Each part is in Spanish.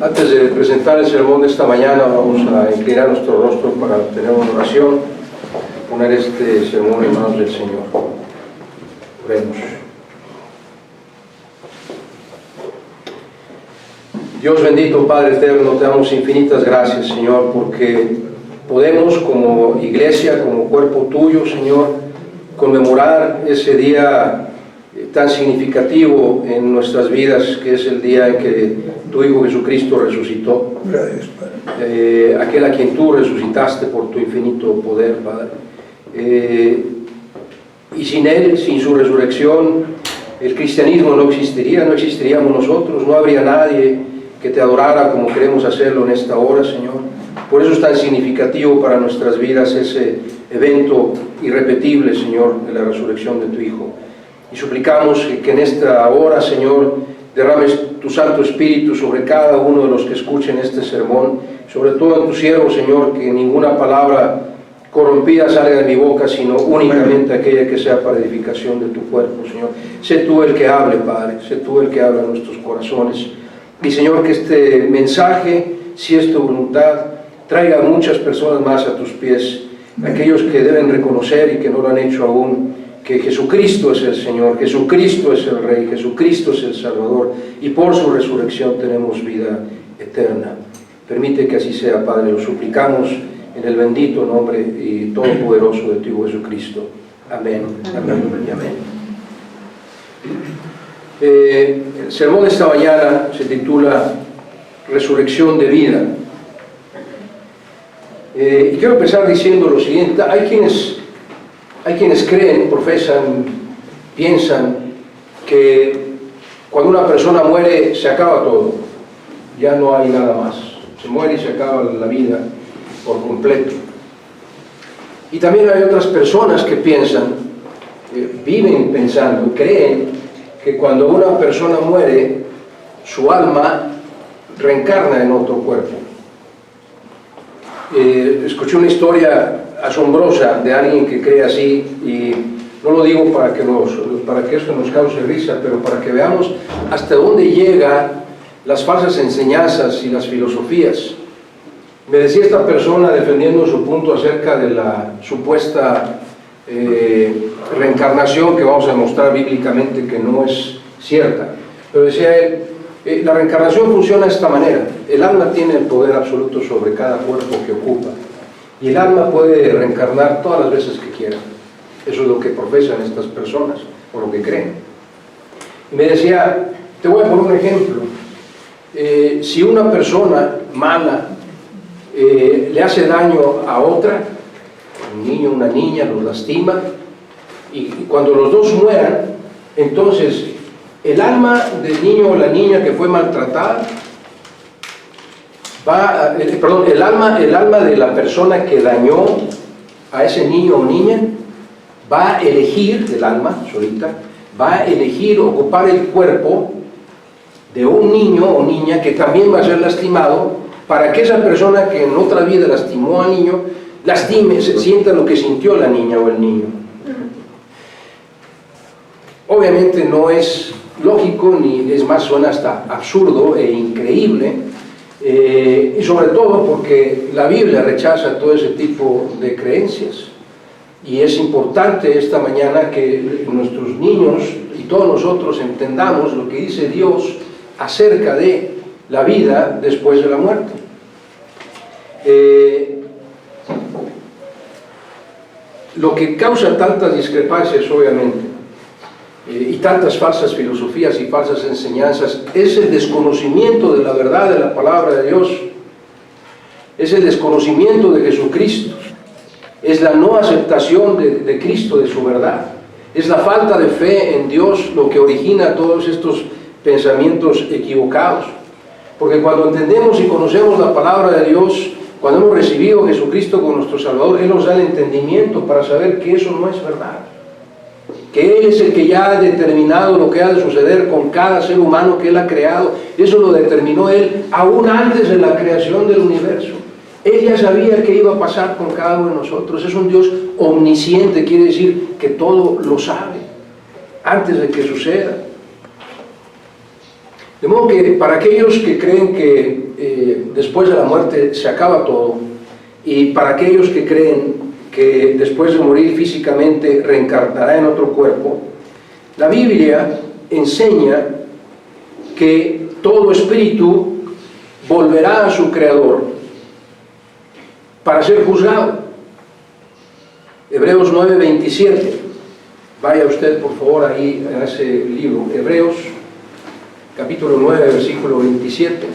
Antes de presentar el sermón de esta mañana, vamos a inclinar nuestro rostro para tener una oración, poner este sermón en manos del Señor. Oremos. Dios bendito, Padre eterno, te damos infinitas gracias, Señor, porque podemos como iglesia, como cuerpo tuyo, Señor, conmemorar ese día tan significativo en nuestras vidas, que es el día en que tu Hijo Jesucristo resucitó. Gracias, Padre. Aquel a quien tú resucitaste por tu infinito poder, Padre. Y sin Él, sin su resurrección, el cristianismo no existiría, no existiríamos nosotros, no habría nadie que te adorara como queremos hacerlo en esta hora, Señor. Por eso es tan significativo para nuestras vidas ese evento irrepetible, Señor, de la resurrección de tu Hijo. Y suplicamos que en esta hora, Señor, derrames tu Santo Espíritu sobre cada uno de los que escuchen este sermón, sobre todo en tu siervo, Señor, que ninguna palabra corrompida salga de mi boca, sino únicamente aquella que sea para edificación de tu cuerpo, Señor. Sé tú el que hable, Padre, sé tú el que habla en nuestros corazones. Y, Señor, que este mensaje, si es tu voluntad, traiga a muchas personas más a tus pies, aquellos que deben reconocer y que no lo han hecho aún, que Jesucristo es el Señor, Jesucristo es el Rey, Jesucristo es el Salvador, y por su resurrección tenemos vida eterna. Permite que así sea, Padre, lo suplicamos en el bendito nombre y todopoderoso de tu Hijo Jesucristo. Amén, amén y amén. El sermón de esta mañana se titula Resurrección de vida. Y quiero empezar diciendo lo siguiente: hay quienes creen, profesan, piensan que cuando una persona muere se acaba todo, ya no hay nada más, se muere y se acaba la vida por completo. Y también hay otras personas que piensan, viven pensando, creen que cuando una persona muere, su alma reencarna en otro cuerpo. Escuché una historia asombrosa de alguien que cree así, y no lo digo para que esto nos cause risa, pero para que veamos hasta dónde llegan las falsas enseñanzas y las filosofías. Me decía esta persona, defendiendo su punto acerca de la supuesta reencarnación, que vamos a demostrar bíblicamente que no es cierta, pero decía él, la reencarnación funciona de esta manera: el alma tiene el poder absoluto sobre cada cuerpo que ocupa, y el alma puede reencarnar todas las veces que quiera. Eso es lo que profesan estas personas, o lo que creen. Y me decía, te voy a poner un ejemplo. Si una persona mala le hace daño a otra, un niño, una niña, los lastima, y cuando los dos mueran, entonces el alma del niño o la niña que fue maltratada el alma de la persona que dañó a ese niño o niña va a elegir, el alma solita, va a elegir ocupar el cuerpo de un niño o niña que también va a ser lastimado, para que esa persona que en otra vida lastimó al niño, sienta lo que sintió la niña o el niño. Obviamente no es lógico, ni es más, suena hasta absurdo e increíble, y sobre todo porque la Biblia rechaza todo ese tipo de creencias. Y es importante esta mañana que nuestros niños y todos nosotros entendamos lo que dice Dios acerca de la vida después de la muerte. Lo que causa tantas discrepancias, obviamente, y tantas falsas filosofías y falsas enseñanzas, es el desconocimiento de la verdad de la palabra de Dios, es el desconocimiento de Jesucristo, es la no aceptación de Cristo, de su verdad, es la falta de fe en Dios lo que origina todos estos pensamientos equivocados. Porque cuando entendemos y conocemos la palabra de Dios, cuando hemos recibido a Jesucristo como nuestro Salvador, Él nos da el entendimiento para saber que eso no es verdad, que Él es el que ya ha determinado lo que ha de suceder con cada ser humano que Él ha creado. Eso lo determinó Él aún antes de la creación del universo. Él ya sabía qué iba a pasar con cada uno de nosotros. Es un Dios omnisciente, quiere decir que todo lo sabe antes de que suceda. De modo que para aquellos que creen que después de la muerte se acaba todo, y para aquellos que creen que después de morir físicamente reencarnará en otro cuerpo, la Biblia enseña que todo espíritu volverá a su Creador para ser juzgado. Hebreos 9:27. Vaya usted por favor ahí en ese libro, Hebreos capítulo 9, versículo 27.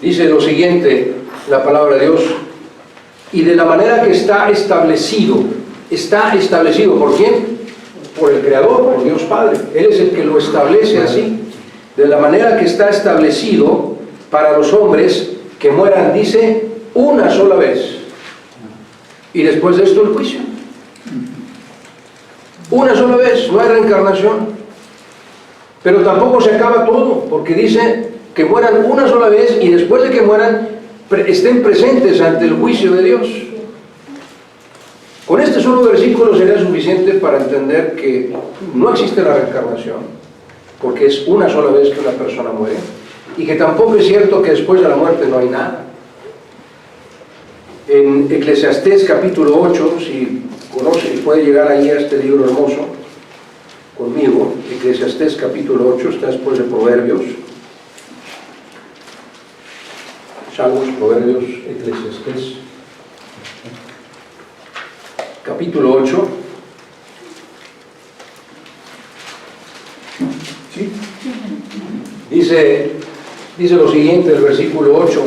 Dice lo siguiente la palabra de Dios: y de la manera que está establecido ¿por quién? Por el Creador, por Dios Padre. Él es el que lo establece así, de la manera que está establecido para los hombres que mueran, dice, una sola vez, y después de esto el juicio. Una sola vez, no hay reencarnación. Pero tampoco se acaba todo, porque dice que mueran una sola vez y después de que mueran estén presentes ante el juicio de Dios. Con este solo versículo sería suficiente para entender que no existe la reencarnación, porque es una sola vez que una persona muere, y que tampoco es cierto que después de la muerte no hay nada. En Eclesiastés capítulo 8, si conoce y puede llegar ahí a este libro hermoso conmigo, Eclesiastés capítulo 8, está después de Proverbios, Salmos, Proverbios, Eclesiastés capítulo 8. ¿Sí? Dice lo siguiente, el versículo 8,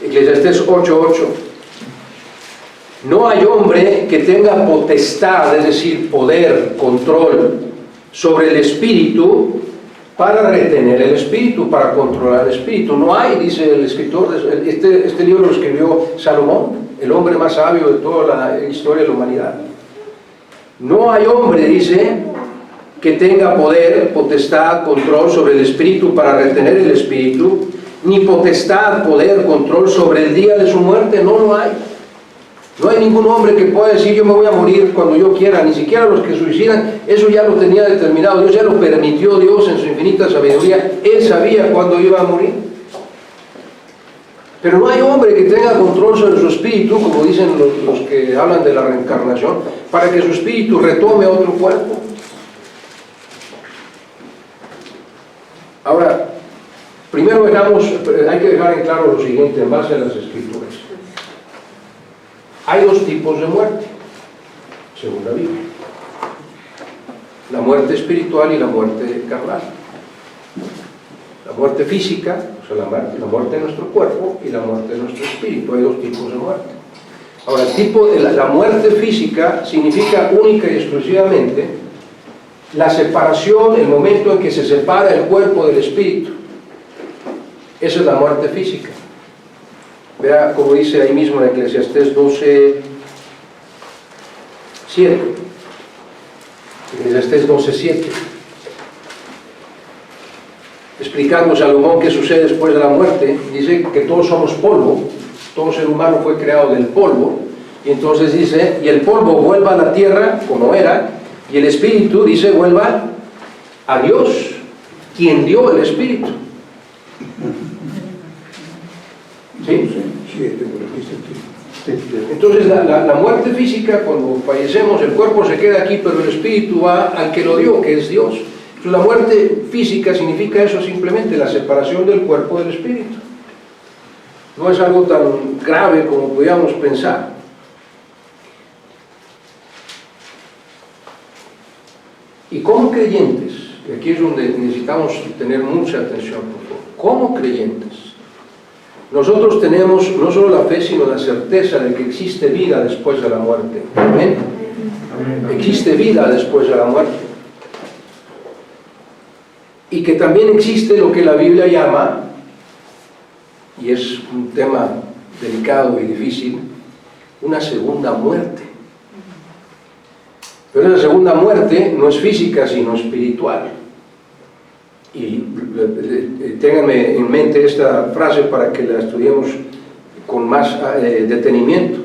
Eclesiastés 8:8. No hay hombre que tenga potestad, es decir, poder, control sobre el espíritu para retener el espíritu, para controlar el espíritu. No hay, dice el escritor, este libro lo escribió Salomón, el hombre más sabio de toda la historia de la humanidad. No hay hombre, dice, que tenga poder, potestad, control sobre el espíritu para retener el espíritu, ni potestad, poder, control sobre el día de su muerte. No lo hay. No hay ningún hombre que pueda decir yo me voy a morir cuando yo quiera, ni siquiera los que suicidan. Eso ya lo tenía determinado, Dios ya lo permitió, Dios en su infinita sabiduría, Él sabía cuándo iba a morir. Pero no hay hombre que tenga control sobre su espíritu, como dicen los que hablan de la reencarnación, para que su espíritu retome otro cuerpo. Ahora, primero hay que dejar en claro lo siguiente en base a las Escrituras. Hay dos tipos de muerte, según la Biblia: la muerte espiritual y la muerte carnal. La muerte física, o sea, la muerte de nuestro cuerpo, y la muerte de nuestro espíritu. Hay dos tipos de muerte. Ahora, la muerte física significa única y exclusivamente la separación, el momento en que se separa el cuerpo del espíritu. Esa es la muerte física. Vea como dice ahí mismo en Eclesiastés 12:7. Eclesiastés 12:7. Explicando Salomón qué sucede después de la muerte, dice que todos somos polvo, todo ser humano fue creado del polvo, y entonces dice, y el polvo vuelva a la tierra como era, y el espíritu, dice, vuelva a Dios, quien dio el espíritu. ¿Sí? Entonces la muerte física, cuando fallecemos, el cuerpo se queda aquí, pero el espíritu va al que lo dio, que es Dios. Entonces la muerte física significa eso, simplemente la separación del cuerpo del espíritu. No es algo tan grave como podíamos pensar. Y como creyentes, y aquí es donde necesitamos tener mucha atención, por favor, como creyentes, nosotros tenemos no solo la fe, sino la certeza de que existe vida después de la muerte. ¿Amén? Existe vida después de la muerte. Y que también existe lo que la Biblia llama, y es un tema delicado y difícil, una segunda muerte. Pero esa segunda muerte no es física, sino espiritual. Y ténganme en mente esta frase para que la estudiemos con más detenimiento.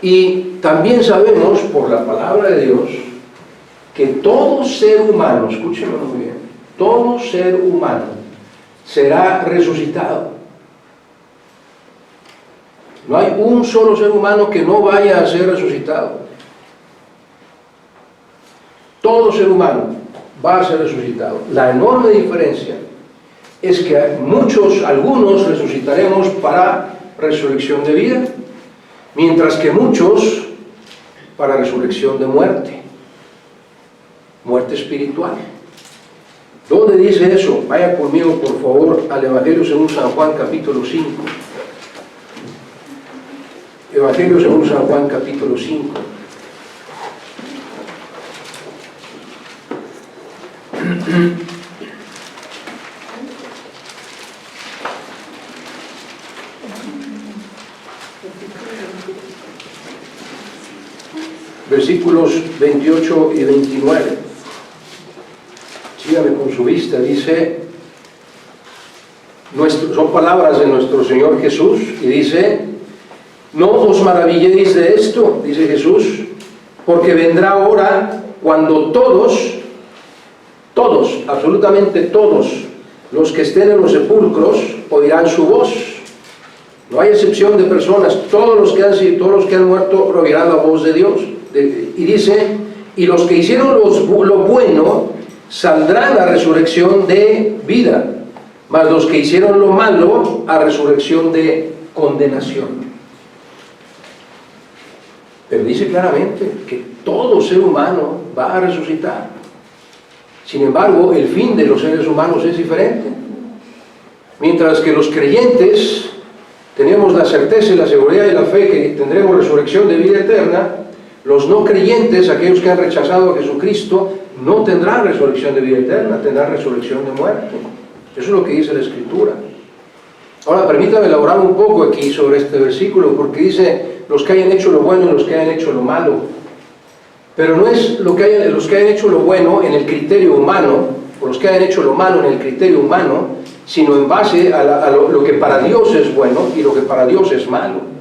Y también sabemos por la palabra de Dios que todo ser humano, escúchenlo muy bien, todo ser humano será resucitado. No hay un solo ser humano que no vaya a ser resucitado. Todo ser humano va a ser resucitado. La enorme diferencia es que algunos resucitaremos para resurrección de vida, mientras que muchos para resurrección de muerte, muerte espiritual. ¿Dónde dice eso? Vaya conmigo por favor al Evangelio según San Juan capítulo 5. Evangelio según San Juan capítulo 5. Versículos 28 y 29. Sígame con su vista, dice, son palabras de nuestro Señor Jesús, y dice: no os maravilléis de esto, dice Jesús, porque vendrá hora cuando todos, absolutamente todos, los que estén en los sepulcros, oirán su voz. No hay excepción de personas, todos los que han muerto oirán la voz de Dios. Y dice, y los que hicieron lo bueno saldrán a resurrección de vida, mas los que hicieron lo malo a resurrección de condenación. Pero dice claramente que todo ser humano va a resucitar. Sin embargo, el fin de los seres humanos es diferente. Mientras que los creyentes tenemos la certeza y la seguridad y la fe que tendremos resurrección de vida eterna, los no creyentes, aquellos que han rechazado a Jesucristo, no tendrán resurrección de vida eterna, tendrán resurrección de muerte. Eso es lo que dice la Escritura. Ahora, permítame elaborar un poco aquí sobre este versículo, porque dice los que hayan hecho lo bueno y los que hayan hecho lo malo. Pero no es los que hayan hecho lo bueno en el criterio humano, o los que hayan hecho lo malo en el criterio humano, sino en base a lo que para Dios es bueno y lo que para Dios es malo.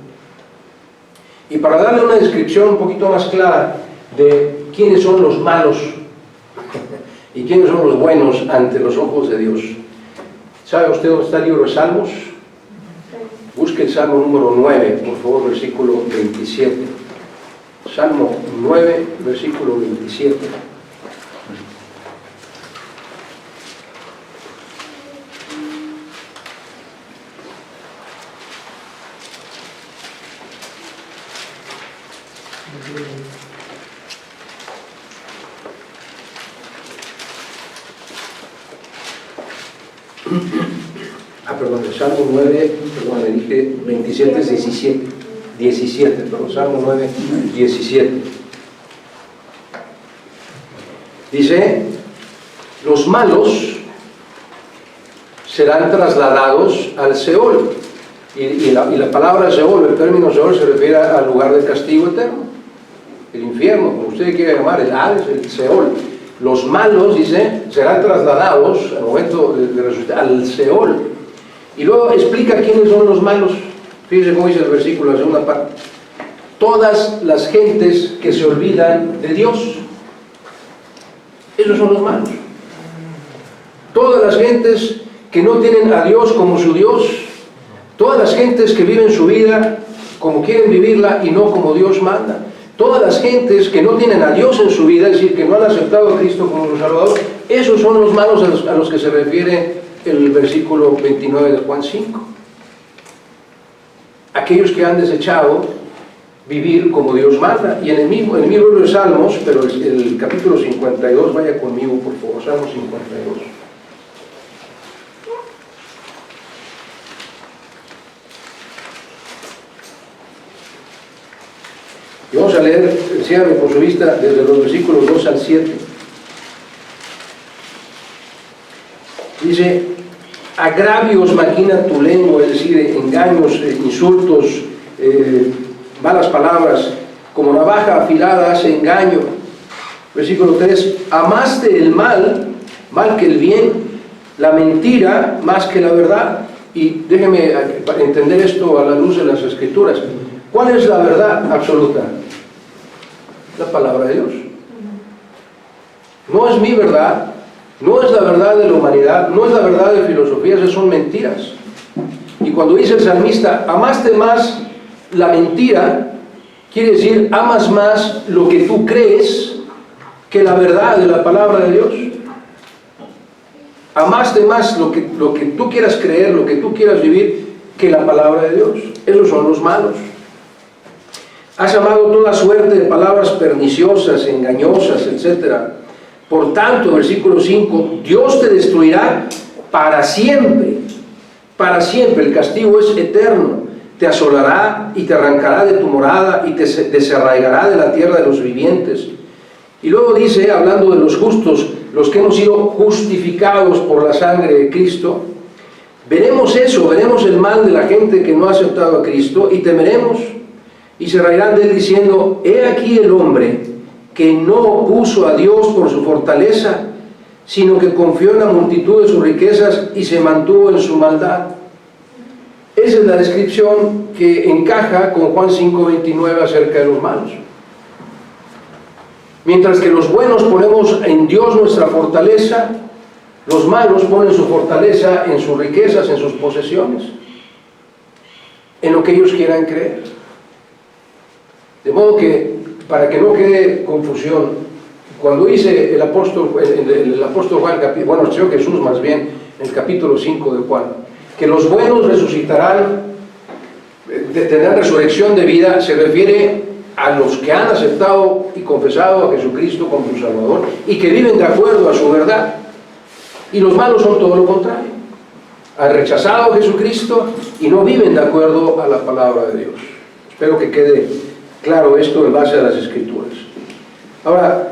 Y para darle una descripción un poquito más clara de quiénes son los malos y quiénes son los buenos ante los ojos de Dios. ¿Sabe usted dónde está el libro de Salmos? Busque el Salmo número 9, por favor, versículo 27. Salmo 9, versículo 27. Perdón, el Salmo 9, perdón, le dije 27 es 17, perdón, Salmo 9, 17. Dice, los malos serán trasladados al Seol. Y la palabra Seol, el término Seol, se refiere al lugar del castigo eterno, el infierno, como usted quiera llamar, el Hades, el Seol. Los malos, dice, serán trasladados al momento de resucitar al Seol. Y luego explica quiénes son los malos. Fíjense cómo dice el versículo, la segunda parte. Todas las gentes que se olvidan de Dios. Esos son los malos. Todas las gentes que no tienen a Dios como su Dios. Todas las gentes que viven su vida como quieren vivirla y no como Dios manda. Todas las gentes que no tienen a Dios en su vida, es decir, que no han aceptado a Cristo como su Salvador, esos son los malos a los que se refiere el versículo 29 de Juan 5. Aquellos que han desechado vivir como Dios manda. Y en el mismo libro de Salmos, pero el capítulo 52, vaya conmigo por favor, Salmos 52. Y vamos a leer, síganme con su vista, desde los versículos 2 al 7. Dice, agravios maquina tu lengua, es decir, engaños, insultos, malas palabras, como navaja afilada hace engaño. Versículo 3, amaste el mal, mal que el bien, la mentira más que la verdad, Y déjeme entender esto a la luz de las Escrituras. ¿Cuál es la verdad absoluta? La palabra de Dios. No es mi verdad, no es la verdad de la humanidad, no es la verdad de filosofías, esas son mentiras. Y cuando dice el salmista, amaste más la mentira, quiere decir, amas más lo que tú crees que la verdad de la palabra de Dios. Amaste más lo que tú quieras creer, lo que tú quieras vivir, que la palabra de Dios. Esos son los malos. Has amado toda suerte de palabras perniciosas, engañosas, etc. Por tanto, versículo 5, Dios te destruirá para siempre. Para siempre. El castigo es eterno. Te asolará y te arrancará de tu morada y te desarraigará de la tierra de los vivientes. Y luego dice, hablando de los justos, los que hemos sido justificados por la sangre de Cristo, veremos eso, veremos el mal de la gente que no ha aceptado a Cristo y temeremos y se reirán de él diciendo, he aquí el hombre que no puso a Dios por su fortaleza, sino que confió en la multitud de sus riquezas y se mantuvo en su maldad. Esa es la descripción que encaja con Juan 5:29 acerca de los malos. Mientras que los buenos ponemos en Dios nuestra fortaleza, los malos ponen su fortaleza en sus riquezas, en sus posesiones, en lo que ellos quieran creer. De modo que, para que no quede confusión, cuando dice el apóstol Juan, bueno, el Señor Jesús más bien, en el capítulo 5 de Juan, que los buenos resucitarán, tendrán resurrección de vida, se refiere a los que han aceptado y confesado a Jesucristo como su Salvador y que viven de acuerdo a su verdad. Y los malos son todo lo contrario. Han rechazado a Jesucristo y no viven de acuerdo a la palabra de Dios. Espero que quede claro esto en base a las Escrituras. Ahora,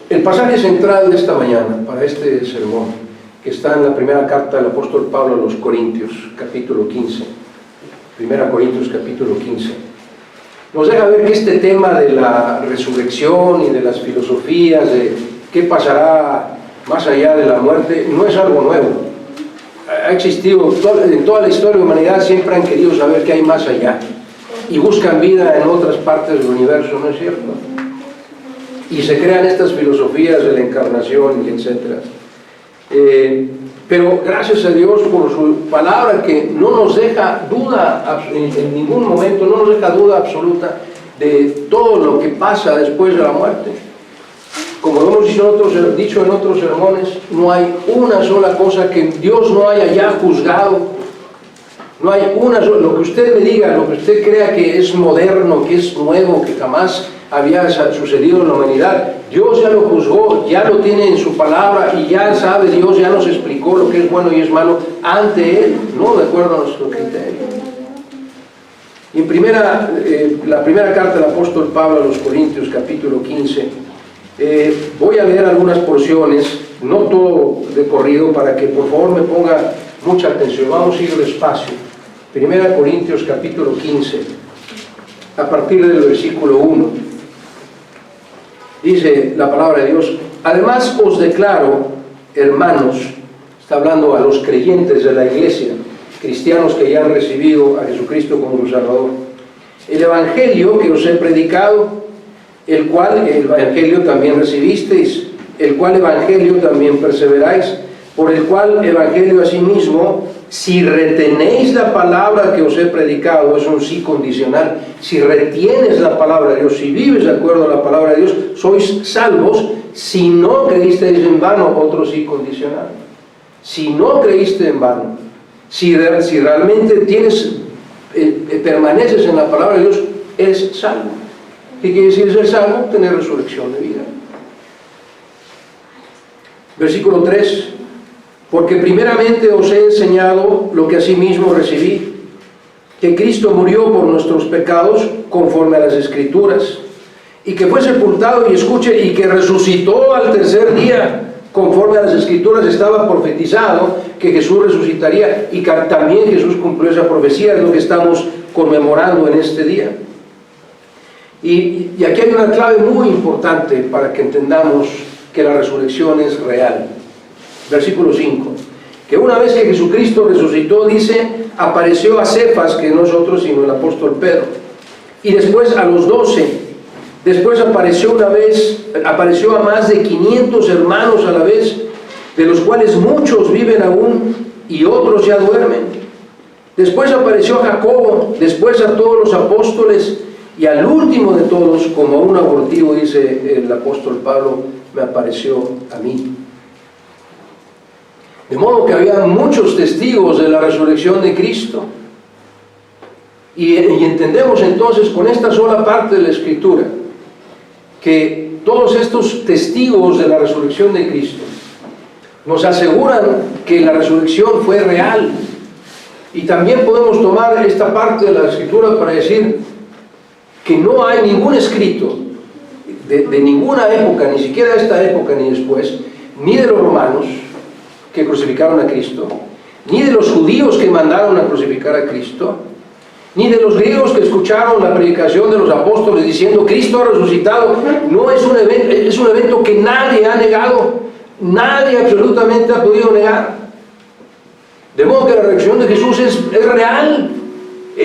el pasaje central de esta mañana para este sermón, que está en la primera carta del apóstol Pablo a los Corintios, capítulo 15. Primera Corintios, capítulo 15. Nos deja ver que este tema de la resurrección y de las filosofías, de qué pasará más allá de la muerte, no es algo nuevo. Ha existido, en toda la historia de la humanidad siempre han querido saber qué hay más allá. Y buscan vida en otras partes del universo, ¿no es cierto? Y se crean estas filosofías de la encarnación y etcétera. Pero gracias a Dios por su palabra que no nos deja duda en ningún momento, no nos deja duda absoluta de todo lo que pasa después de la muerte. Como lo hemos dicho en otros sermones, no hay una sola cosa que Dios no haya ya juzgado. No hay una sola, lo que usted me diga, lo que usted crea que es moderno, que es nuevo, que jamás había sucedido en la humanidad, Dios ya lo juzgó, ya lo tiene en su palabra y ya sabe Dios, ya nos explicó lo que es bueno y es malo ante Él, no de acuerdo a nuestro criterio. Y en la primera carta del apóstol Pablo a los Corintios, capítulo 15, voy a leer algunas porciones, no todo de corrido, para que por favor me ponga mucha atención. Vamos a ir despacio. Primera Corintios, capítulo 15, a partir del versículo 1. Dice la palabra de Dios, además os declaro, hermanos, está hablando a los creyentes de la iglesia, cristianos que ya han recibido a Jesucristo como su Salvador, el Evangelio que os he predicado, el cual Evangelio también recibisteis, el cual Evangelio también perseveráis, por el cual Evangelio asimismo, si retenéis la palabra que os he predicado, es un sí condicional, si retienes la palabra de Dios, si vives de acuerdo a la palabra de Dios, sois salvos, si no creísteis en vano, otro sí condicional. Si no creíste en vano, si realmente permaneces en la palabra de Dios, eres salvo. ¿Qué quiere decir ser salvo? Tener resurrección de vida. Versículo 3. Porque primeramente os he enseñado lo que asimismo recibí, que Cristo murió por nuestros pecados conforme a las Escrituras, y que fue sepultado, y que resucitó al tercer día conforme a las Escrituras. Estaba profetizado que Jesús resucitaría, y que también Jesús cumplió esa profecía, es lo que estamos conmemorando en este día. Y aquí hay una clave muy importante para que entendamos que la resurrección es real. Versículo 5. que una vez que Jesucristo resucitó, dice, apareció a Cefas, que no es otro sino el apóstol Pedro, y después a los 12, después apareció a más de 500 hermanos a la vez, de los cuales muchos viven aún y otros ya duermen. Después apareció a Jacobo, después a todos los apóstoles, y al último de todos, como a un abortivo, dice el apóstol Pablo, me apareció a mí. De modo que había muchos testigos de la resurrección de Cristo. Y entendemos entonces con esta sola parte de la Escritura que todos estos testigos de la resurrección de Cristo nos aseguran que la resurrección fue real. Y también podemos tomar esta parte de la Escritura para decir que no hay ningún escrito de ninguna época, ni siquiera de esta época ni después, ni de los romanos que crucificaron a Cristo, ni de los judíos que mandaron a crucificar a Cristo, ni de los griegos que escucharon la predicación de los apóstoles diciendo Cristo ha resucitado. No es un evento, es un evento que nadie ha negado, nadie absolutamente ha podido negar. De modo que la resurrección de Jesús es real.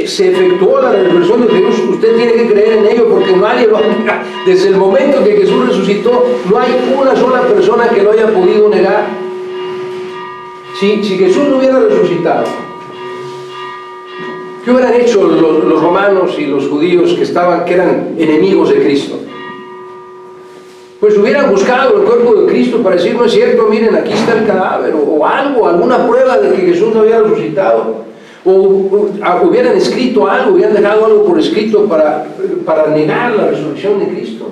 Se efectuó la resurrección de Jesús. Usted tiene que creer en ello porque nadie lo ha negado. Desde el momento que Jesús resucitó, no hay una sola persona que lo haya podido negar. Si Jesús no hubiera resucitado, ¿qué hubieran hecho los romanos y los judíos que eran enemigos de Cristo? Pues hubieran buscado el cuerpo de Cristo para decir, no es cierto, miren, aquí está el cadáver, o algo, alguna prueba de que Jesús no había resucitado, o hubieran escrito algo, hubieran dejado algo por escrito para negar la resurrección de Cristo.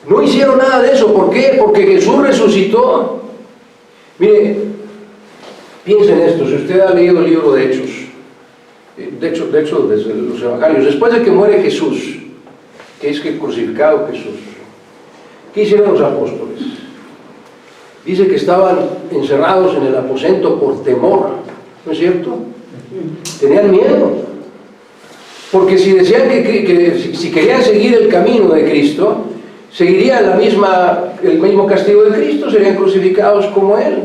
No hicieron nada de eso. ¿Por qué? Porque Jesús resucitó. Mire, piensen en esto. Si usted ha leído el libro de Hechos, de hecho desde los evangelios, después de que muere Jesús, que es que crucificado Jesús, ¿qué hicieron los apóstoles? Dice que estaban encerrados en el aposento por temor, ¿no es cierto? Tenían miedo, porque si decían que si querían seguir el camino de Cristo, seguirían el mismo castigo de Cristo, serían crucificados como Él.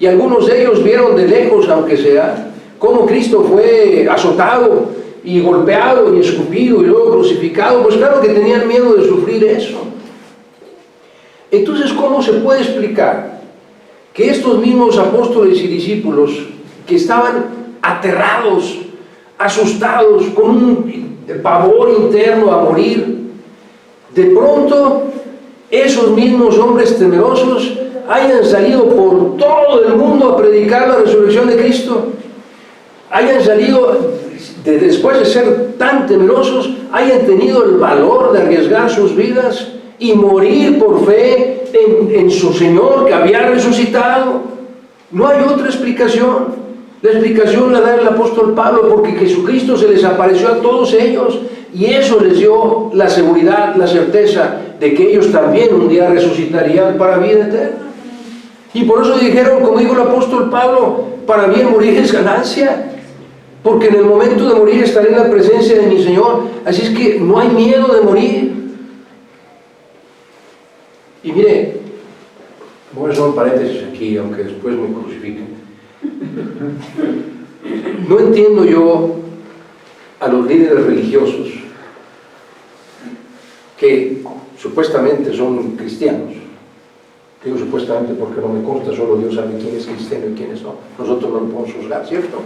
Y algunos de ellos vieron de lejos, aunque sea, cómo Cristo fue azotado y golpeado y escupido y luego crucificado. Pues claro que tenían miedo de sufrir eso. Entonces, ¿cómo se puede explicar que estos mismos apóstoles y discípulos que estaban aterrados, asustados, con un pavor interno a morir, de pronto esos mismos hombres temerosos hayan salido por todo el mundo a predicar la resurrección de Cristo? Hayan salido, después de ser tan temerosos, hayan tenido el valor de arriesgar sus vidas y morir por fe en su Señor que había resucitado. No hay otra explicación. La explicación la da el apóstol Pablo, porque Jesucristo se les apareció a todos ellos y eso les dio la seguridad, la certeza de que ellos también un día resucitarían para vida eterna. Y por eso dijeron, como dijo el apóstol Pablo, para mí el morir es ganancia, porque en el momento de morir estaré en la presencia de mi Señor. Así es que no hay miedo de morir. Y mire, voy a hacer un paréntesis aquí, aunque después me crucifiquen. No entiendo yo a los líderes religiosos que supuestamente son cristianos. Digo supuestamente porque no me consta, solo Dios sabe quién es cristiano y quiénes no. Nosotros no lo podemos juzgar, ¿cierto?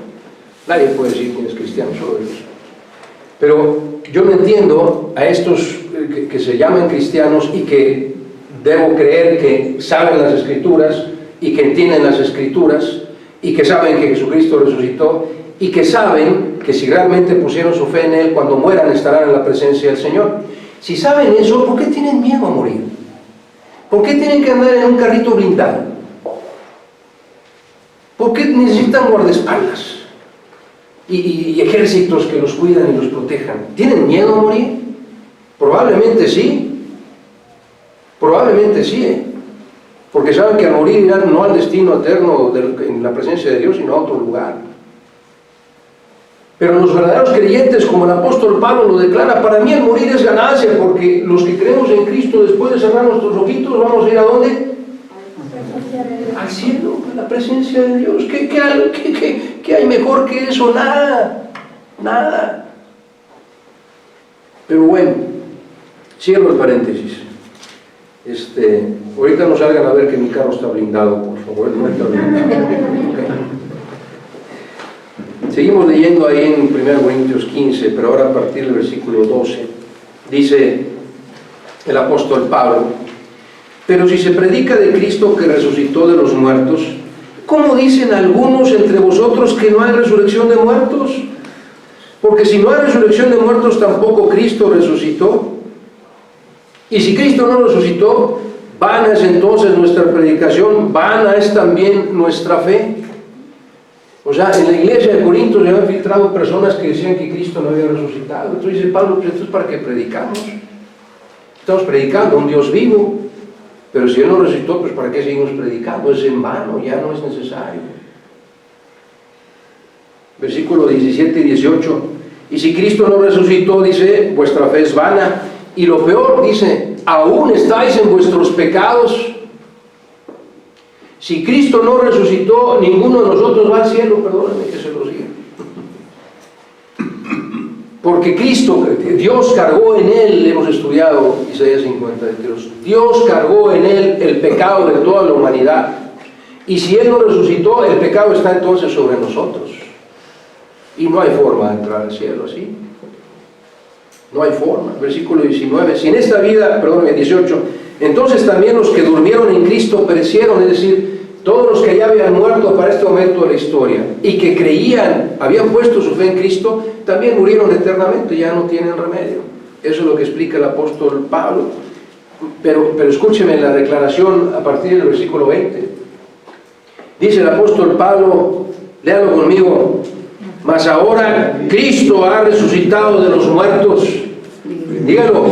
Nadie puede decir quién es cristiano, solo Dios. Pero yo no entiendo a estos que se llaman cristianos y que debo creer que saben las Escrituras y que entienden las Escrituras y que saben que Jesucristo resucitó y que saben que si realmente pusieron su fe en Él, cuando mueran estarán en la presencia del Señor. Si saben eso, ¿por qué tienen miedo a morir? ¿Por qué tienen que andar en un carrito blindado? ¿Por qué necesitan guardaespaldas y ejércitos que los cuidan y los protejan? ¿Tienen miedo a morir? Probablemente sí. Probablemente sí, porque saben que al morir irán no al destino eterno en la presencia de Dios, sino a otro lugar. Pero los verdaderos creyentes, como el apóstol Pablo lo declara, para mí el morir es ganancia, porque los que creemos en Cristo, después de cerrar nuestros ojitos, vamos a ir ¿a dónde? Al cielo, a la presencia de Dios. ¿Qué hay mejor que eso? Nada, nada. Pero bueno, cierro el paréntesis. Ahorita no salgan a ver que mi carro está blindado, por favor, no está blindado. Okay. Seguimos leyendo ahí en 1 Corintios 15, pero ahora a partir del versículo 12, dice el apóstol Pablo: pero si se predica de Cristo que resucitó de los muertos, ¿cómo dicen algunos entre vosotros que no hay resurrección de muertos? Porque si no hay resurrección de muertos, tampoco Cristo resucitó. Y si Cristo no resucitó, vana es entonces nuestra predicación, vana es también nuestra fe. O sea, en la iglesia de Corinto se habían filtrado personas que decían que Cristo no había resucitado. Entonces dice Pablo, pues esto es para que predicamos. Estamos predicando a un Dios vivo, pero si Él no resucitó, pues ¿para qué seguimos predicando? Es en vano, ya no es necesario. Versículo 17 y 18. Y si Cristo no resucitó, dice, vuestra fe es vana. Y lo peor, dice, aún estáis en vuestros pecados. Si Cristo no resucitó, ninguno de nosotros va al cielo, perdónenme que se los diga. Porque Cristo, Dios cargó en Él, hemos estudiado Isaías 52, Dios cargó en Él el pecado de toda la humanidad. Y si Él no resucitó, el pecado está entonces sobre nosotros. Y no hay forma de entrar al cielo así. No hay forma. Versículo 19, si en esta vida, perdón, 18, entonces también los que durmieron en Cristo perecieron, es decir, todos los que ya habían muerto para este momento de la historia y que creían, habían puesto su fe en Cristo, también murieron eternamente, ya no tienen remedio. Eso es lo que explica el apóstol Pablo. Pero escúcheme la declaración a partir del versículo 20. Dice el apóstol Pablo, léalo conmigo: mas ahora Cristo ha resucitado de los muertos. Dígalo,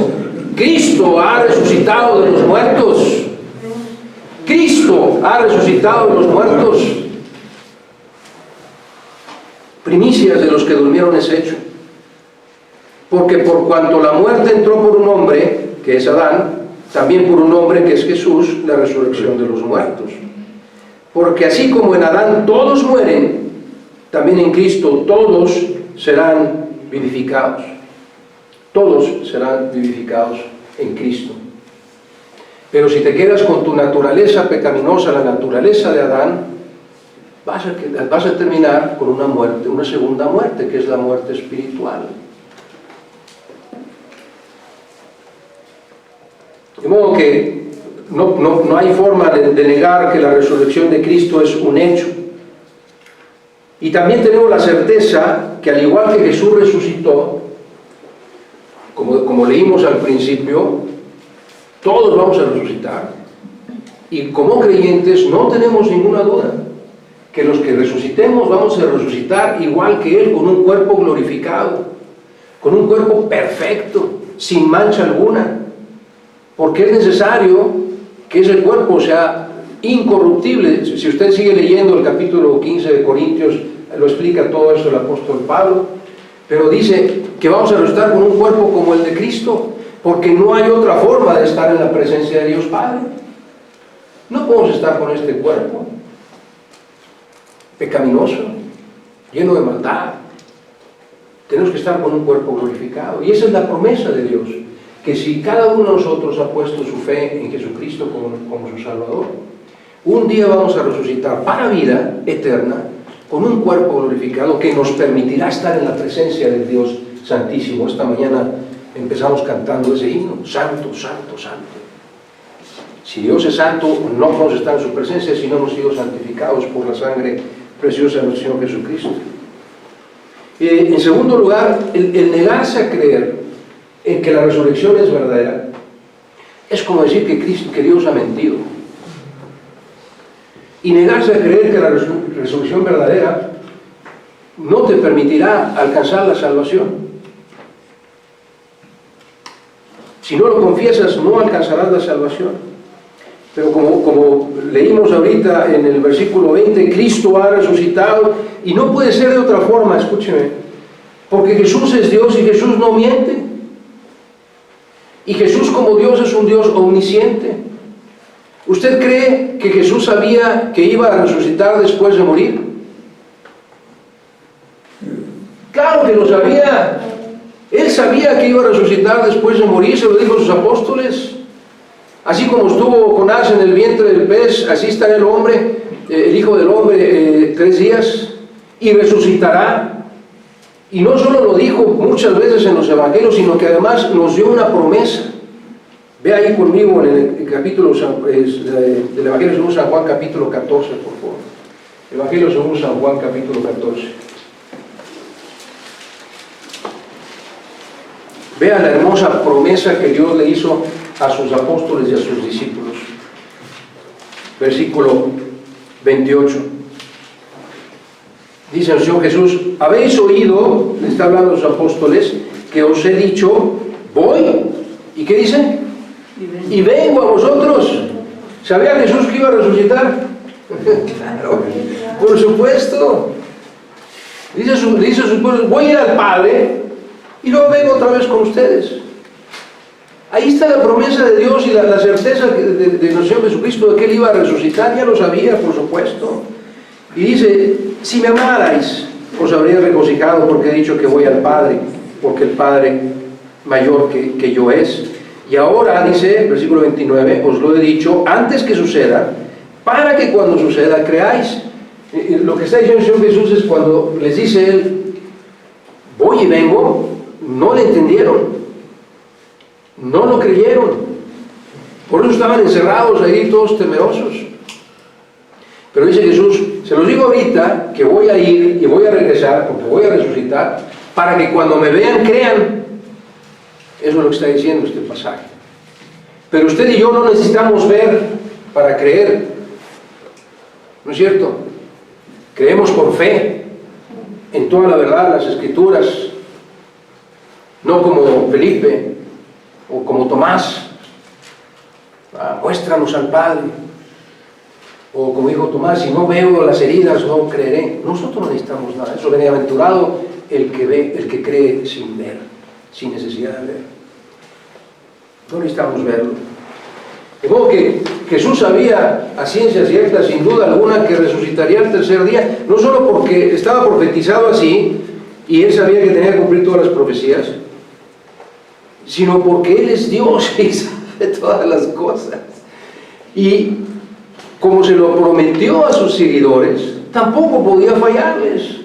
Cristo ha resucitado de los muertos. Cristo ha resucitado de los muertos. Primicias de los que durmieron es hecho. Porque por cuanto la muerte entró por un hombre, que es Adán, también por un hombre, que es Jesús, la resurrección de los muertos. Porque así como en Adán todos mueren, también en Cristo todos serán vivificados. Todos serán vivificados en Cristo. Pero si te quedas con tu naturaleza pecaminosa, la naturaleza de Adán, vas a terminar con una muerte, una segunda muerte, que es la muerte espiritual. De modo que no hay forma de negar que la resurrección de Cristo es un hecho. Y también tenemos la certeza que al igual que Jesús resucitó, como leímos al principio, todos vamos a resucitar. Y como creyentes no tenemos ninguna duda que los que resucitemos vamos a resucitar igual que Él, con un cuerpo glorificado, con un cuerpo perfecto, sin mancha alguna, porque es necesario que ese cuerpo sea incorruptible. Si usted sigue leyendo el capítulo 15 de Corintios, lo explica todo eso el apóstol Pablo, pero dice que vamos a resucitar con un cuerpo como el de Cristo, porque no hay otra forma de estar en la presencia de Dios Padre. No podemos estar con este cuerpo pecaminoso, lleno de maldad. Tenemos que estar con un cuerpo glorificado, y esa es la promesa de Dios, que si cada uno de nosotros ha puesto su fe en Jesucristo como su Salvador, un día vamos a resucitar para vida eterna con un cuerpo glorificado que nos permitirá estar en la presencia del Dios Santísimo. Esta mañana empezamos cantando ese himno: Santo, Santo, Santo. Si Dios es santo, no podemos estar en su presencia si no hemos sido santificados por la sangre preciosa de nuestro Señor Jesucristo. En segundo lugar, el negarse a creer en que la resurrección es verdadera es como decir que Dios ha mentido. Y negarse a creer que la resurrección verdadera no te permitirá alcanzar la salvación. Si no lo confiesas, no alcanzarás la salvación. Pero como leímos ahorita en el versículo 20, Cristo ha resucitado, y no puede ser de otra forma, escúcheme, porque Jesús es Dios y Jesús no miente. Y Jesús como Dios es un Dios omnisciente, ¿Usted cree que Jesús sabía que iba a resucitar después de morir? Claro que lo sabía. Él sabía que iba a resucitar después de morir, se lo dijo a sus apóstoles. Así como estuvo Jonás en el vientre del pez, así estará el hombre, el Hijo del Hombre, 3 días, y resucitará. Y no solo lo dijo muchas veces en los evangelios, sino que además nos dio una promesa. Ve ahí conmigo en el capítulo del Evangelio según San Juan, capítulo 14, por favor. Evangelio según San Juan, capítulo 14. Vea la hermosa promesa que Dios le hizo a sus apóstoles y a sus discípulos. Versículo 28. Dice el Señor Jesús: habéis oído, le está hablando a los apóstoles, que os he dicho, voy, ¿y qué dicen? Y vengo a vosotros. ¿Sabía Jesús que iba a resucitar? Claro, por supuesto. Dice a sus pueblos, voy a ir al Padre y luego vengo otra vez con ustedes. Ahí está la promesa de Dios y la certeza de nuestro Señor Jesucristo de que Él iba a resucitar. Ya lo sabía, por supuesto. Y dice, si me amarais, os habría regocijado porque he dicho que voy al Padre, porque el Padre mayor que yo es. Y ahora, dice, versículo 29, os lo he dicho antes que suceda, para que cuando suceda creáis. Lo que está diciendo el Señor Jesús es cuando les dice Él, voy y vengo, no le entendieron. No lo creyeron. Por eso estaban encerrados ahí todos temerosos. Pero dice Jesús, se los digo ahorita que voy a ir y voy a regresar porque voy a resucitar para que cuando me vean crean. Eso es lo que está diciendo este pasaje. Pero usted y yo no necesitamos ver para creer. ¿No es cierto? Creemos por fe en toda la verdad, las Escrituras. No como Felipe o como Tomás, muéstranos al Padre, o como dijo Tomás, si no veo las heridas no creeré. Nosotros no necesitamos nada. Eso, bienaventurado el que ve, el que cree sin ver, sin necesidad de ver. No necesitamos verlo. De modo que Jesús sabía a ciencia cierta, sin duda alguna, que resucitaría al tercer día, no solo porque estaba profetizado así y él sabía que tenía que cumplir todas las profecías, sino porque Él es Dios y sabe todas las cosas. Y como se lo prometió a sus seguidores, tampoco podía fallarles.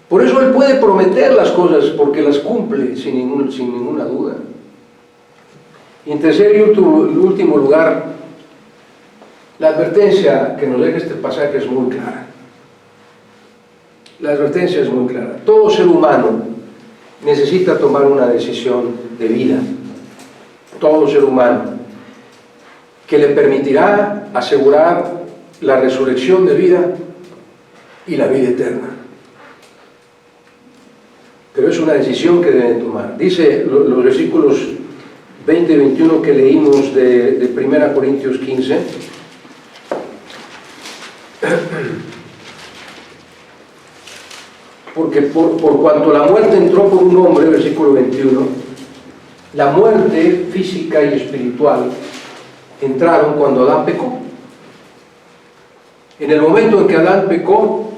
Por eso Él puede prometer las cosas, porque las cumple sin ninguna duda. Y en tercer y último lugar, la advertencia que nos deja este pasaje es muy clara. La advertencia es muy clara. Todo ser humano necesita tomar una decisión de vida, todo ser humano, que le permitirá asegurar la resurrección de vida y la vida eterna. Pero es una decisión que deben tomar. Dice los versículos 20 y 21 que leímos de 1 Corintios 15, porque por cuanto la muerte entró por un hombre, versículo 21, la muerte física y espiritual entraron cuando Adán pecó. En el momento en que Adán pecó,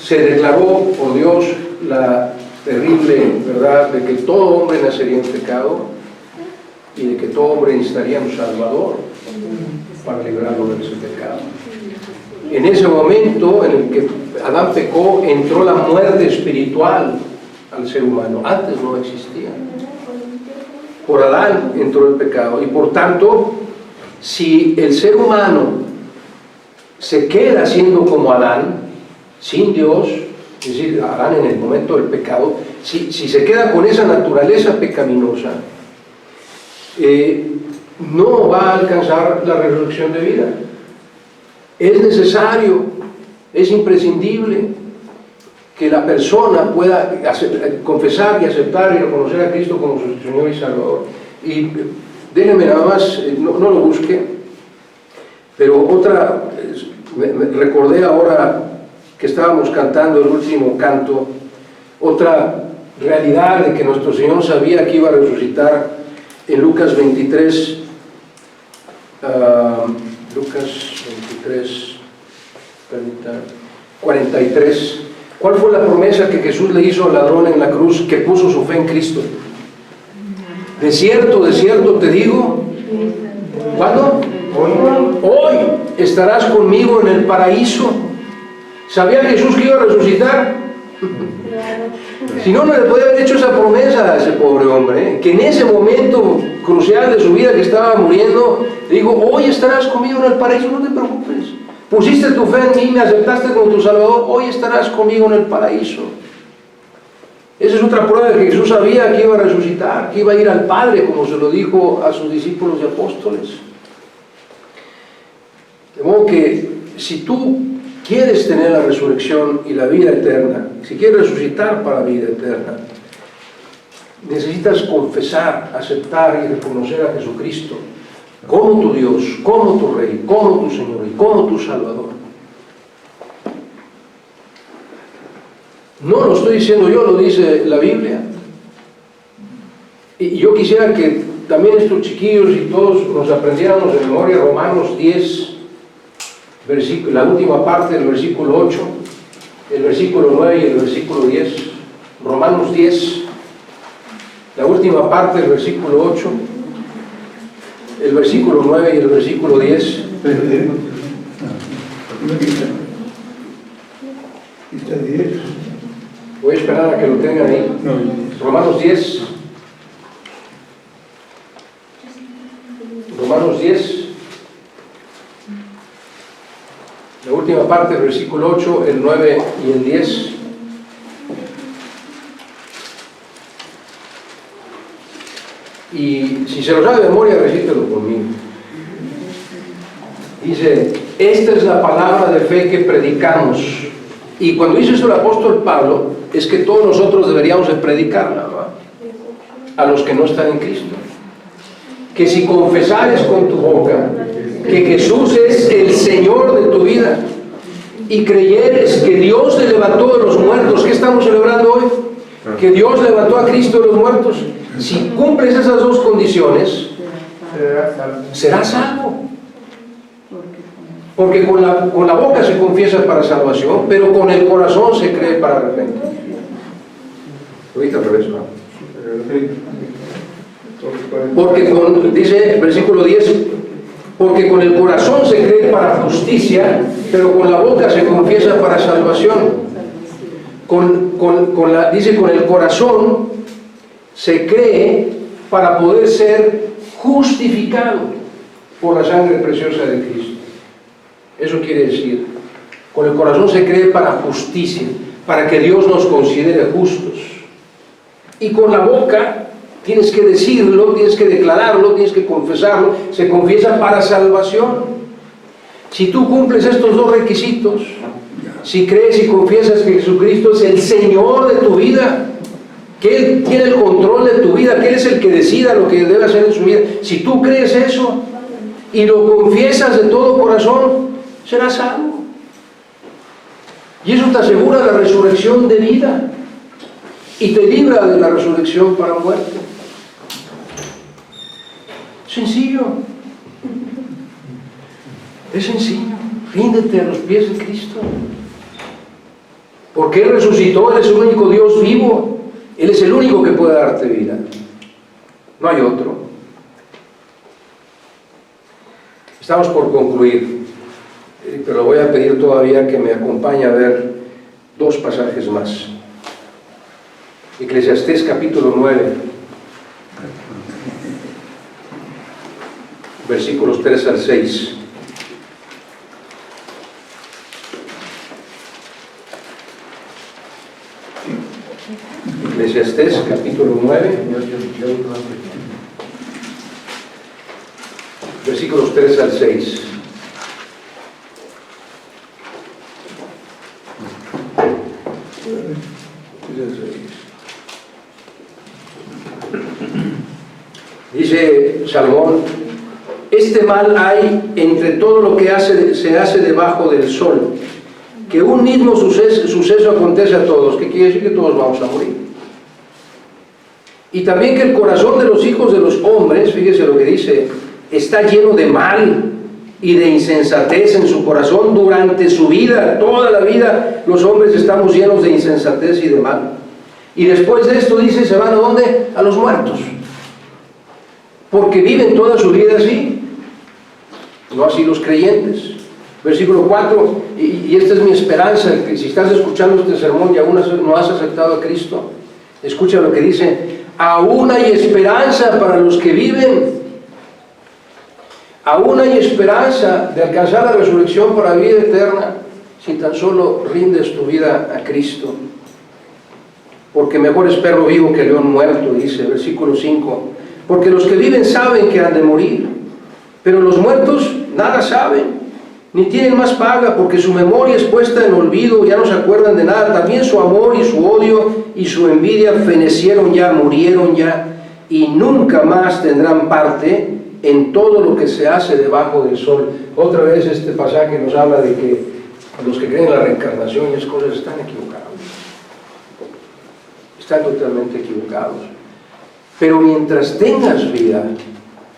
se declaró por Dios la terrible verdad de que todo hombre nacería en pecado y de que todo hombre necesitaría un Salvador para librarlo de ese pecado. En ese momento en el que Adán pecó, entró la muerte espiritual al ser humano. Antes no existía. Por Adán entró el pecado y por tanto, si el ser humano se queda siendo como Adán, sin Dios, es decir, Adán en el momento del pecado, si se queda con esa naturaleza pecaminosa, no va a alcanzar la resurrección de vida. Es necesario, es imprescindible que la persona pueda confesar y aceptar y reconocer a Cristo como su Señor y Salvador. Y déjenme nada más, no lo busque, pero me recordé ahora que estábamos cantando el último canto, otra realidad de que nuestro Señor sabía que iba a resucitar en Lucas 23, Lucas 23, 43. ¿Cuál fue la promesa que Jesús le hizo al ladrón en la cruz que puso su fe en Cristo? De cierto te digo. ¿Cuándo? Hoy estarás conmigo en el paraíso. ¿Sabía Jesús que iba a resucitar? Si no, no le podía haber hecho esa promesa a ese pobre hombre, ¿eh? Que en ese momento crucial de su vida que estaba muriendo, le dijo, hoy estarás conmigo en el paraíso, no te preocupes. Pusiste tu fe en mí, me aceptaste como tu Salvador, hoy estarás conmigo en el paraíso. Esa es otra prueba de que Jesús sabía que iba a resucitar, que iba a ir al Padre, como se lo dijo a sus discípulos y apóstoles. De modo que si tú quieres tener la resurrección y la vida eterna, si quieres resucitar para la vida eterna, necesitas confesar, aceptar y reconocer a Jesucristo como tu Dios, como tu Rey, como tu Señor y como tu Salvador. No lo estoy diciendo yo, lo dice la Biblia. Y yo quisiera que también estos chiquillos y todos nos aprendiéramos de memoria Romanos 10, la última parte del versículo 8, el versículo 9 y el versículo 10. Romanos 10, la última parte del versículo 8, el versículo 9 y el versículo 10. Voy a esperar a que lo tengan ahí. Romanos 10. Romanos 10. La última parte del versículo 8, el 9 y el 10. Y si se lo sabe de memoria, recítelo conmigo. Dice, esta es la palabra de fe que predicamos. Y cuando dice esto el apóstol Pablo, es que todos nosotros deberíamos de predicarla, ¿no? A los que no están en Cristo. Que si confesares con tu boca que Jesús es el Señor de tu vida y creyeres que Dios le levantó de los muertos, ¿qué estamos celebrando hoy? Que Dios levantó a Cristo de los muertos. Si cumples esas dos condiciones, serás salvo. Porque con la boca se confiesa para salvación, pero con el corazón se cree para arrepentimiento. Ahorita al revés, ¿no? Porque dice el versículo 10, porque con el corazón se cree para justicia, pero con la boca se confiesa para salvación. Dice, con el corazón se cree para poder ser justificado por la sangre preciosa de Cristo. Eso quiere decir, con el corazón se cree para justicia, para que Dios nos considere justos. Y con la boca tienes que decirlo, tienes que declararlo, tienes que confesarlo, se confiesa para salvación. Si tú cumples estos dos requisitos, si crees y confiesas que Jesucristo es el Señor de tu vida, que Él tiene el control de tu vida, que Él es el que decida lo que debe hacer en su vida, si tú crees eso y lo confiesas de todo corazón, serás salvo. Y eso te asegura la resurrección de vida y te libra de la resurrección para muerte. Sencillo. Es sencillo. Ríndete a los pies de Cristo. Porque Él resucitó, Él es el único Dios vivo. Él es el único que puede darte vida. No hay otro. Estamos por concluir, pero voy a pedir todavía que me acompañe a ver dos pasajes más. Eclesiastés capítulo 9, versículos 3 al 6. Eclesiastés capítulo 9, versículos 3 al 6. Dice Salomón, este mal hay entre todo lo que se hace debajo del sol, que un mismo suceso acontece a todos, que quiere decir que todos vamos a morir. Y también que el corazón de los hijos de los hombres, fíjese lo que dice, está lleno de mal y de insensatez en su corazón durante su vida. Toda la vida los hombres estamos llenos de insensatez y de mal. Y después de esto dice, ¿se van a dónde? A los muertos. Porque viven toda su vida así. No así los creyentes. Versículo 4, y esta es mi esperanza, que si estás escuchando este sermón y aún no has aceptado a Cristo, escucha lo que dice: aún hay esperanza para los que viven. Aún hay esperanza de alcanzar la resurrección para la vida eterna si tan solo rindes tu vida a Cristo. Porque mejor es perro vivo que león muerto, dice versículo 5. Porque los que viven saben que han de morir, pero los muertos nada saben, ni tienen más paga, porque su memoria es puesta en olvido, ya no se acuerdan de nada. También su amor y su odio y su envidia fenecieron ya, murieron ya, y nunca más tendrán parte en todo lo que se hace debajo del sol. Otra vez este pasaje nos habla de que los que creen en la reencarnación y esas cosas están equivocados. Están totalmente equivocados. Pero mientras tengas vida,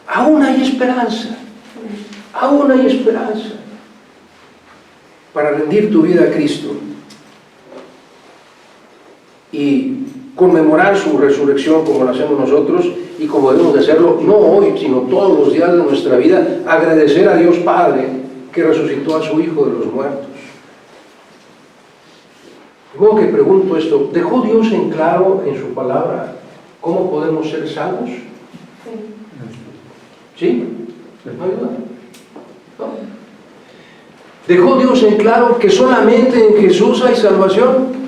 aún hay esperanza. Aún hay esperanza para rendir tu vida a Cristo y conmemorar su resurrección como lo hacemos nosotros y como debemos de hacerlo, no hoy, sino todos los días de nuestra vida. Agradecer a Dios Padre que resucitó a su Hijo de los muertos. Luego que pregunto esto, ¿dejó Dios en claro en su palabra cómo podemos ser salvos? ¿Sí? ¿No hay duda? ¿No? ¿Dejó Dios en claro que solamente en Jesús hay salvación?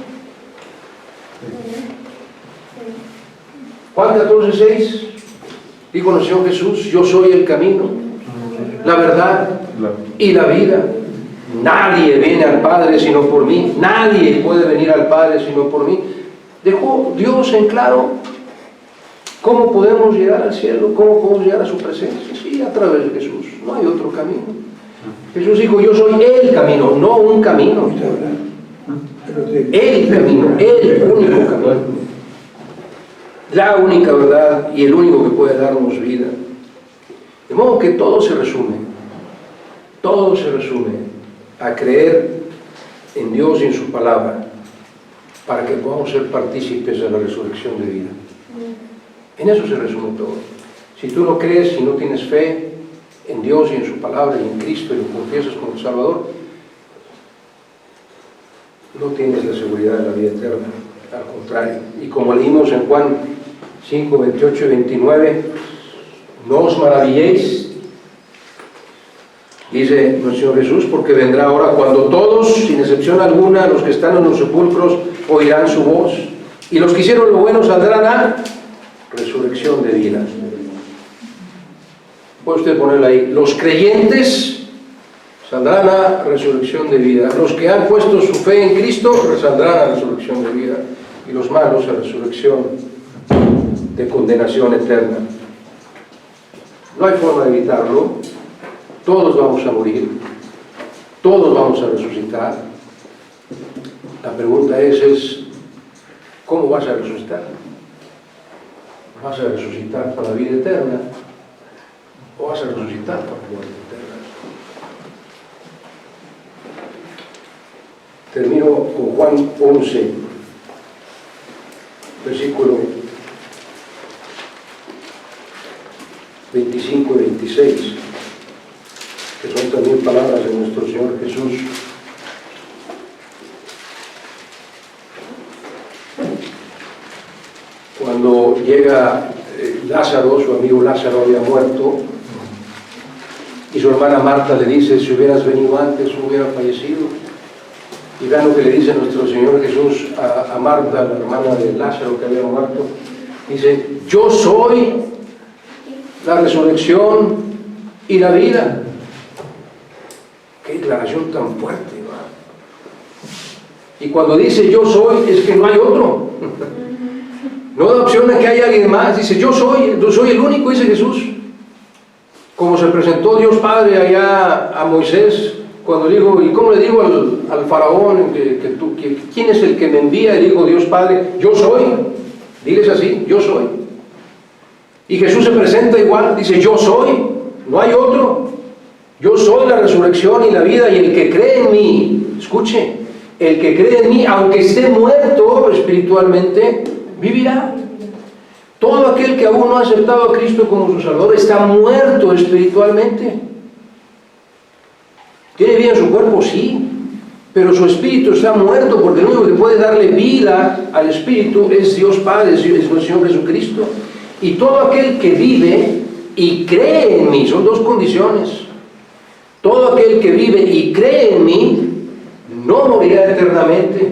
Juan 14:6 dijo el Señor Jesús: yo soy el camino, la verdad y la vida. Nadie viene al Padre sino por mí. Nadie puede venir al Padre sino por mí. Dejó Dios en claro cómo podemos llegar al cielo, cómo podemos llegar a su presencia. Sí, a través de Jesús. No hay otro camino. Jesús dijo: yo soy el camino, no un camino. El camino, el único camino. La única verdad y el único que puede darnos vida. De modo que todo se resume a creer en Dios y en su palabra para que podamos ser partícipes de la resurrección de vida. En eso se resume todo. Si tú no crees, si no tienes fe en Dios y en su palabra y en Cristo y lo confiesas como Salvador, no tienes la seguridad de la vida eterna. Al contrario. Y como leímos en Juan 5, 28 y 29, no os maravilléis, dice nuestro Señor Jesús, porque vendrá hora cuando todos, sin excepción alguna, los que están en los sepulcros, oirán su voz, y los que hicieron lo bueno saldrán a resurrección de vida. Puede usted ponerla ahí: los creyentes saldrán a resurrección de vida, los que han puesto su fe en Cristo saldrán a resurrección de vida, y los malos a resurrección de condenación eterna. No hay forma de evitarlo. Todos vamos a morir, todos vamos a resucitar. La pregunta es ¿cómo vas a resucitar? ¿Vas a resucitar para la vida eterna o vas a resucitar para la muerte eterna? Termino con Juan 11, versículo 25 y 26, que son también palabras de nuestro Señor Jesús. Cuando llega Lázaro, su amigo Lázaro había muerto, y su hermana Marta le dice: si hubieras venido antes, hubiera fallecido. Y vean lo que le dice nuestro Señor Jesús a Marta, la hermana de Lázaro que había muerto. Dice: yo soy la resurrección y la vida. Qué declaración tan fuerte, ¿va? Y cuando dice yo soy, es que no hay otro. No da opción a que haya alguien más. Dice: yo soy el único, dice Jesús. Como se presentó Dios Padre allá a Moisés, cuando dijo: ¿y cómo le digo al faraón quién es el que me envía? Y dijo Dios Padre: yo soy. Diles así: yo soy. Y Jesús se presenta igual, dice: yo soy. no hay otro. Yo soy la resurrección y la vida, y el que cree en mí, escuche, el que cree en mí, aunque esté muerto espiritualmente, vivirá. Todo aquel que aún no ha aceptado a Cristo como su Salvador está muerto espiritualmente. ¿Tiene vida en su cuerpo? Sí, pero su espíritu está muerto, porque el único que puede darle vida al espíritu es Dios Padre, es nuestro Señor Jesucristo. Y todo aquel que vive y cree en mí, son dos condiciones. Todo aquel que vive y cree en mí no morirá eternamente,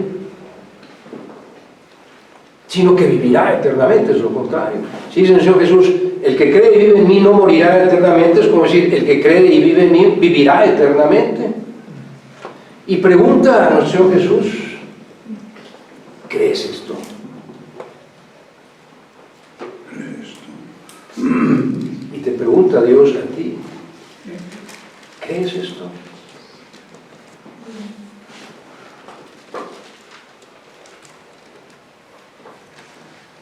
sino que vivirá eternamente, es lo contrario. Si dice el Señor Jesús, el que cree y vive en mí no morirá eternamente, es como decir, el que cree y vive en mí vivirá eternamente. Y pregunta a nuestro Señor Jesús, ¿crees esto? Y te pregunta Dios a ti, ¿crees esto?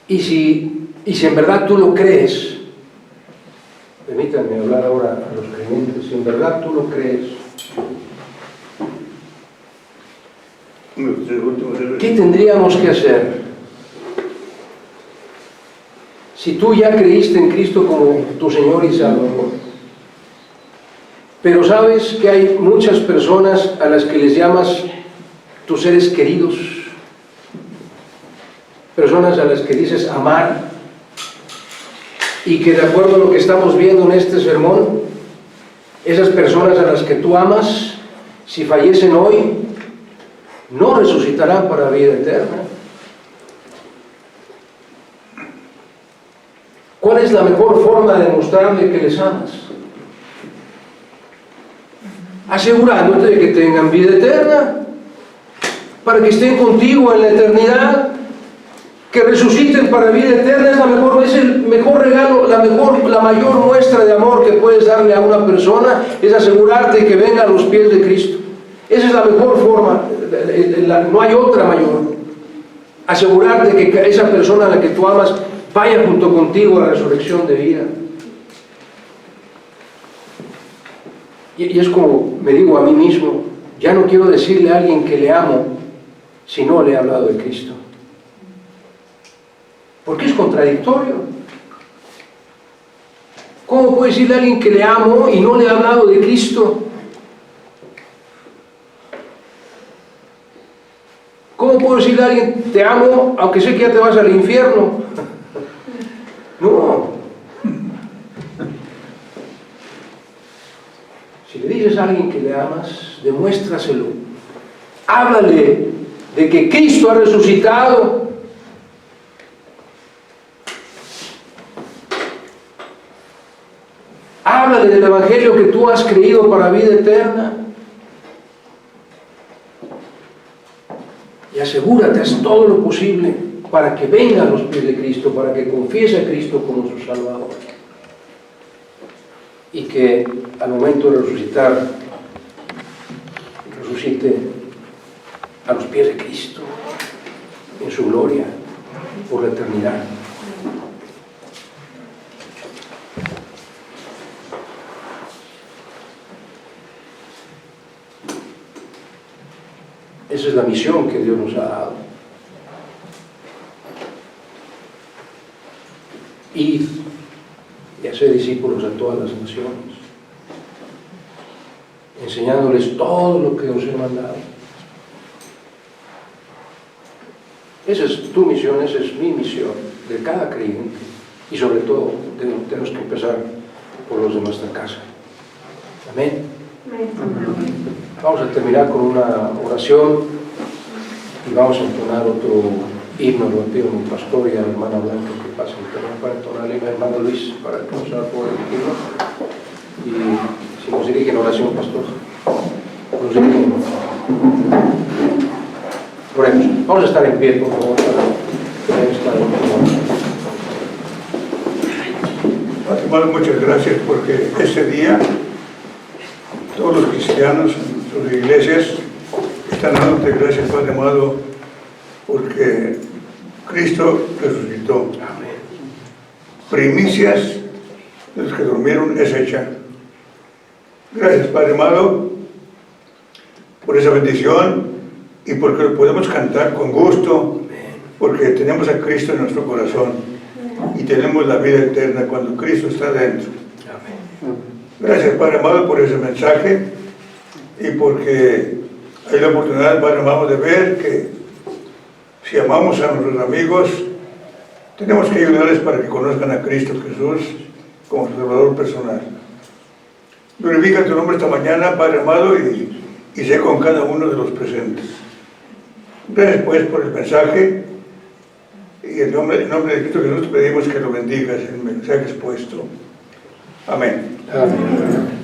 Y si en verdad tú lo crees, permítanme hablar ahora a los creyentes, si en verdad tú lo crees, ¿qué tendríamos que hacer? Si tú ya creíste en Cristo como tu Señor y Salvador, pero sabes que hay muchas personas a las que les llamas tus seres queridos, personas a las que dices amar, y que de acuerdo a lo que estamos viendo en este sermón, esas personas a las que tú amas, si fallecen hoy, no resucitarán para vida eterna. ¿Cuál es la mejor forma de mostrarle que les amas? Asegurándote de que tengan vida eterna, para que estén contigo en la eternidad, que resuciten para vida eterna. Es el mejor regalo, la mayor muestra de amor que puedes darle a una persona, es asegurarte que venga a los pies de Cristo. Esa es la mejor forma, no hay otra mayor. Asegurarte que esa persona a la que tú amas vaya junto contigo a la resurrección de vida. Y es como me digo a mí mismo, ya no quiero decirle a alguien que le amo si no le he hablado de Cristo. Porque es contradictorio. ¿Cómo puedo decirle a alguien que le amo y no le he hablado de Cristo? ¿Cómo puedo decirle a alguien, te amo, aunque sé que ya te vas al infierno? No. Si le dices a alguien que le amas, demuéstraselo. Háblale de que Cristo ha resucitado. Háblale del Evangelio que tú has creído para vida eterna. Y asegúrate, haz todo lo posible para que venga a los pies de Cristo, para que confiese a Cristo como su Salvador. Y que al momento de resucitar, resucite a los pies de Cristo, en su gloria, por la eternidad. Esa es la misión que Dios nos ha dado. Id y hacer discípulos a todas las naciones, enseñándoles todo lo que os he mandado. Esa es tu misión, esa es mi misión, de cada creyente. Y sobre todo, tenemos que empezar por los de nuestra casa. Amén. Vamos a terminar con una oración y vamos a entonar otro himno. Lo pido a mi pastor y a la hermana Blanca que pasen para entonar el hermano Luis para que nos haga por el himno. Y si nos dirige en oración, pastor, nos dirige. Oremos. Vamos a estar en pie, por favor, para estar en pie. Hermano, muchas gracias porque este día todos los cristianos en sus iglesias están dándote gracias, Padre amado, porque Cristo resucitó. Primicias de los que durmieron es hecha. Gracias, Padre amado, por esa bendición y porque lo podemos cantar con gusto, porque tenemos a Cristo en nuestro corazón y tenemos la vida eterna cuando Cristo está dentro. Gracias, Padre amado, por ese mensaje y porque hay la oportunidad, Padre amado, de ver que si amamos a nuestros amigos, tenemos que ayudarles para que conozcan a Cristo Jesús como su Salvador personal. Glorifica tu nombre esta mañana, Padre amado, y sé con cada uno de los presentes. Gracias pues por el mensaje y en nombre de Cristo Jesús te pedimos que lo bendigas en el mensaje expuesto. Amén. Amén.